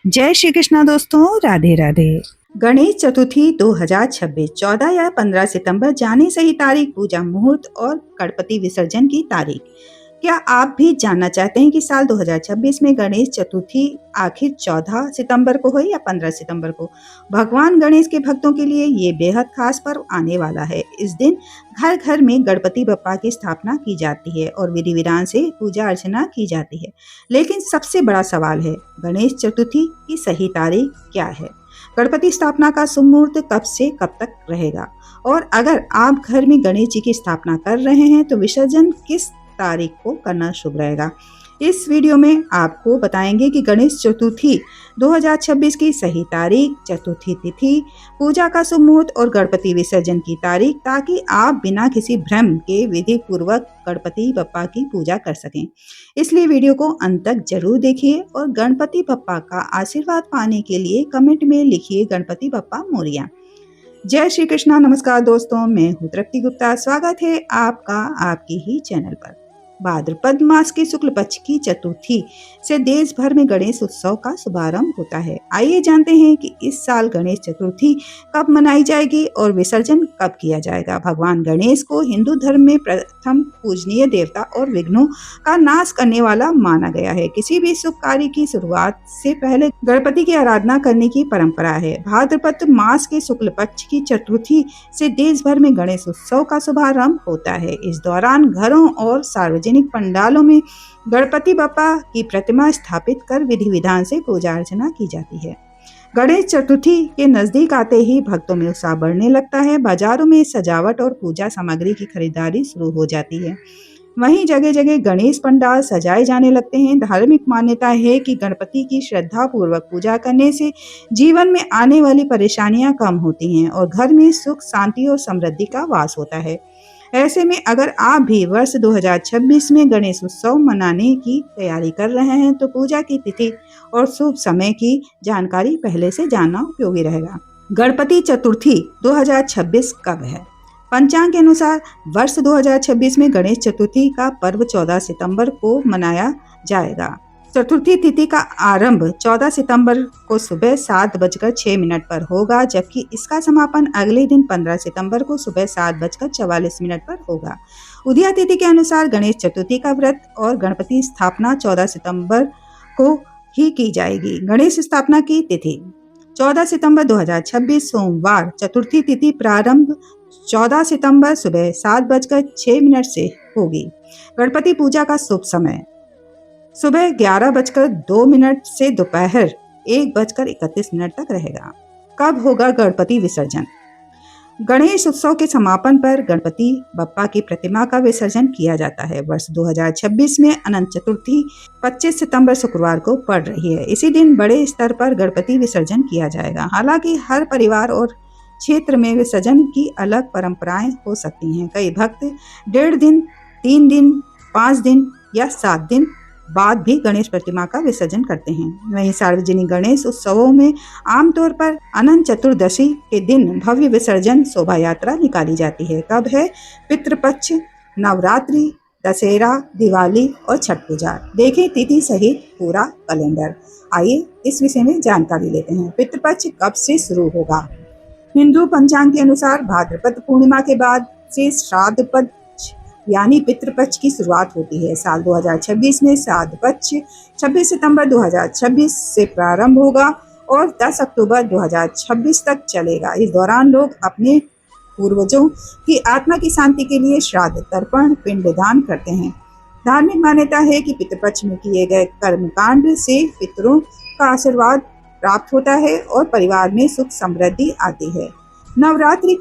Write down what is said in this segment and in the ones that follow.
जय श्री कृष्णा दोस्तों, राधे राधे। गणेश चतुर्थी 2026 14 या 15 सितंबर, जाने सही तारीख, पूजा मुहूर्त और गणपति विसर्जन की तारीख। क्या आप भी जानना चाहते हैं कि साल 2026 में गणेश चतुर्थी आखिर 14 सितंबर को हो या 15 सितंबर को? भगवान गणेश के भक्तों के लिए ये बेहद खास पर्व आने वाला है। इस दिन घर घर में गणपति बप्पा की स्थापना की जाती है और विधि विधान से पूजा अर्चना की जाती है। लेकिन सबसे बड़ा सवाल है, गणेश चतुर्थी की सही तारीख क्या है? गणपति स्थापना का शुभ मुहूर्त कब से कब तक रहेगा? और अगर आप घर में गणेश जी की स्थापना कर रहे हैं तो विसर्जन किस तारीख को करना शुभ रहेगा? इस वीडियो में आपको बताएंगे कि गणेश चतुर्थी 2026 की सही तारीख, चतुर्थी तिथि, पूजा का शुभ मुहूर्त और गणपति विसर्जन की तारीख, ताकि आप बिना किसी भ्रम के विधि पूर्वक गणपति बप्पा की पूजा कर सकें। इसलिए वीडियो को अंत तक जरूर देखिए और गणपति बप्पा का आशीर्वाद पाने के लिए कमेंट में लिखिए गणपति बप्पा मोरिया। जय श्री कृष्णा। नमस्कार दोस्तों, मैं हूँ तृप्ति गुप्ता। स्वागत है आपका आपकी ही चैनल पर। भाद्रपद मास की शुक्ल पक्ष की चतुर्थी से देश भर में गणेश उत्सव का शुभारंभ होता है। आइए जानते हैं कि इस साल गणेश चतुर्थी कब मनाई जाएगी और विसर्जन कब किया जाएगा। भगवान गणेश को हिंदू धर्म में प्रथम पूजनीय देवता और विघ्नों का नाश करने वाला माना गया है। किसी भी शुभ कार्य की शुरुआत से पहले गणपति की आराधना करने की परंपरा है। भाद्रपद मास के शुक्ल पक्ष की चतुर्थी से देश भर में गणेश उत्सव का शुभारंभ होता है। इस दौरान घरों और सार्वजनिक पंडालों में गणपति बप्पा की प्रतिमा स्थापित कर विधि विधान से पूजा अर्चना की जाती है। गणेश चतुर्थी के नजदीक आते ही भक्तों में उत्साह बढ़ने लगता है। बाजारों में सजावट और पूजा सामग्री की खरीदारी शुरू हो जाती है। वहीं जगह जगह गणेश पंडाल सजाए जाने लगते हैं। धार्मिक मान्यता है कि गणपति की श्रद्धा पूर्वक पूजा करने से जीवन में आने वाली परेशानियां कम होती हैं और घर में सुख, शांति और समृद्धि का वास होता है। ऐसे में अगर आप भी वर्ष 2026 में गणेश उत्सव मनाने की तैयारी कर रहे हैं तो पूजा की तिथि और शुभ समय की जानकारी पहले से जानना उपयोगी रहेगा। गणपति चतुर्थी 2026 कब है? पंचांग के अनुसार वर्ष 2026 में गणेश चतुर्थी का पर्व 14 सितंबर को मनाया जाएगा। चतुर्थी तिथि का आरंभ 14 सितंबर को सुबह 7:06 पर होगा, जबकि इसका समापन अगले दिन 15 सितंबर को सुबह 7:44 पर होगा। उदया तिथि के अनुसार गणेश चतुर्थी का व्रत और गणपति स्थापना 14 सितंबर को ही की जाएगी। गणेश स्थापना की तिथि 14 सितंबर 2026 सोमवार। चतुर्थी तिथि प्रारंभ 14 सितंबर सुबह 7:06 से होगी। गणपति पूजा का शुभ समय सुबह 11:02 से दोपहर 1:31 तक रहेगा। कब होगा गणपति विसर्जन? गणेश उत्सव के समापन पर गणपति बप्पा की प्रतिमा का विसर्जन किया जाता है। वर्ष 2026 में अनंत चतुर्थी 25 सितंबर शुक्रवार को पड़ रही है। इसी दिन बड़े स्तर पर गणपति विसर्जन किया जाएगा। हालांकि हर परिवार और क्षेत्र में विसर्जन की अलग परंपराएं हो सकती हैं। कई भक्त 1.5 दिन, 3 दिन, 5 दिन या 7 दिन बाद भी गणेश प्रतिमा का विसर्जन करते हैं। वहीं सार्वजनिक गणेश उत्सवों में आमतौर पर अनंत चतुर्दशी के दिन भव्य विसर्जन शोभा यात्रा निकाली जाती है। कब है? पितृपक्ष, नवरात्रि, दशहरा, दिवाली और छठ पूजा। देखें तिथि सहित पूरा कैलेंडर। आइए इस विषय में जानकारी लेते हैं। पितृपक्ष कब से शुरू होगा? हिंदू पंचांग के अनुसार भाद्रपद पूर्णिमा के बाद से श्राद्ध पक्ष यानी पितृपक्ष की शुरुआत होती है। साल 2026 में श्राद्ध पक्ष 26 सितंबर 2026 से प्रारंभ होगा और 10 अक्टूबर 2026 तक चलेगा। इस दौरान लोग अपने पूर्वजों की आत्मा की शांति के लिए श्राद्ध, तर्पण, पिंडदान करते हैं। धार्मिक मान्यता है कि पितृपक्ष में किए गए कर्मकांड से पितरों का आशीर्वाद प्राप्त होता है और परिवार में सुख समृद्धि आती है। नवरात्रि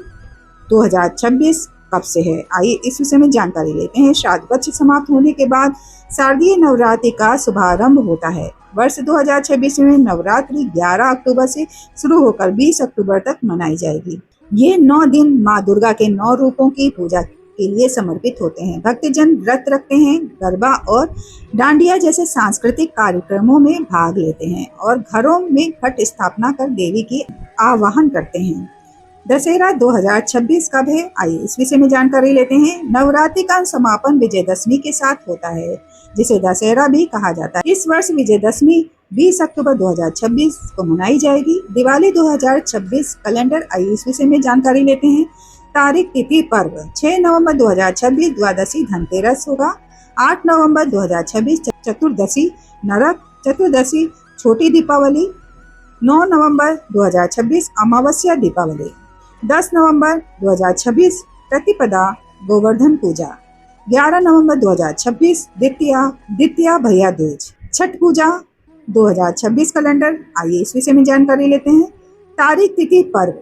2026 कब से है? आइए इस विषय में जानकारी लेते हैं। श्राद्ध पक्ष समाप्त होने के बाद शारदीय नवरात्रि का शुभारंभ होता है। वर्ष 2026 में नवरात्रि 11 अक्टूबर से शुरू होकर 20 अक्टूबर तक मनाई जाएगी। ये 9 दिन माँ दुर्गा के 9 रूपों की पूजा के लिए समर्पित होते हैं। भक्तजन व्रत रखते हैं, गरबा और डांडिया जैसे सांस्कृतिक कार्यक्रमों में भाग लेते हैं और घरों में घट स्थापना कर देवी की आवाहन करते हैं। दशहरा 2026 कब है? आइए इस विषय में जानकारी लेते हैं। नवरात्रि का समापन विजयदशमी के साथ होता है, जिसे दशहरा भी कहा जाता है। इस वर्ष विजयदशमी 20 अक्टूबर 2026 को मनाई जाएगी। दिवाली 2026 कैलेंडर आइए इस विषय में जानकारी लेते हैं। तारीख, तिथि, पर्व। 6 नवंबर 2026 द्वादशी धनतेरस होगा। 8 नवंबर 2026 चतुर्दशी नरक चतुर्दशी छोटी दीपावली। 9 नवंबर 2026 अमावस्या दीपावली। 10 नवंबर 2026 प्रतिपदा गोवर्धन पूजा। 11 नवंबर 2026 द्वितीया भैया दूज। छठ पूजा 2026 कैलेंडर आइए इस विषय में जानकारी लेते हैं। तारीख, तिथि, पर्व।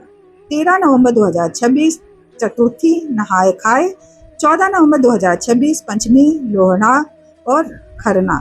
13 नवंबर 2026 चतुर्थी नहाय खाए। 14 नवंबर 2026 पंचमी लोहड़ा और खरना।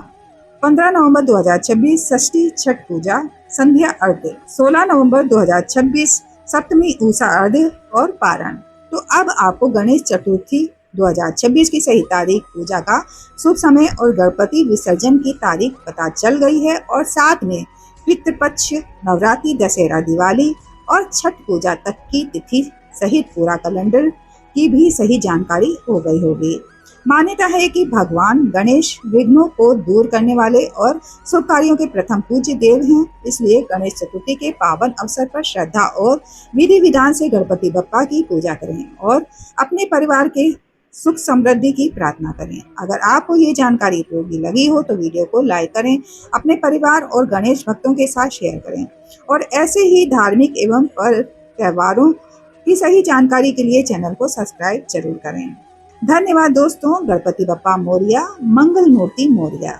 15 नवंबर 2026 षष्ठी छठ पूजा संध्या अर्घ्य। 16 नवंबर 2026 सप्तमी उषा अर्घ्य और पारण। तो अब आपको गणेश चतुर्थी 2026 की सही तारीख, पूजा का शुभ समय और गणपति विसर्जन की तारीख पता चल गई है और साथ में पितृपक्ष, नवरात्रि, दशहरा, दिवाली और छठ पूजा तक की तिथि सहित पूरा कैलेंडर की भी सही जानकारी हो गई होगी। मान्यता है कि भगवान गणेश विघ्नों को दूर करने वाले और शुभ कार्यों के प्रथम पूज्य देव हैं। इसलिए गणेश चतुर्थी के पावन अवसर पर श्रद्धा और विधि विधान से गणपति बप्पा की पूजा करें और अपने परिवार के सुख समृद्धि की प्रार्थना करें। अगर आपको ये जानकारी उपयोगी लगी हो तो वीडियो को लाइक करें, अपने परिवार और गणेश भक्तों के साथ शेयर करें और ऐसे ही धार्मिक एवं पर्व त्योहारों की सही जानकारी के लिए चैनल को सब्सक्राइब जरूर करें। धन्यवाद दोस्तों। गणपति बप्पा मोरया, मंगल मूर्ति मोरया।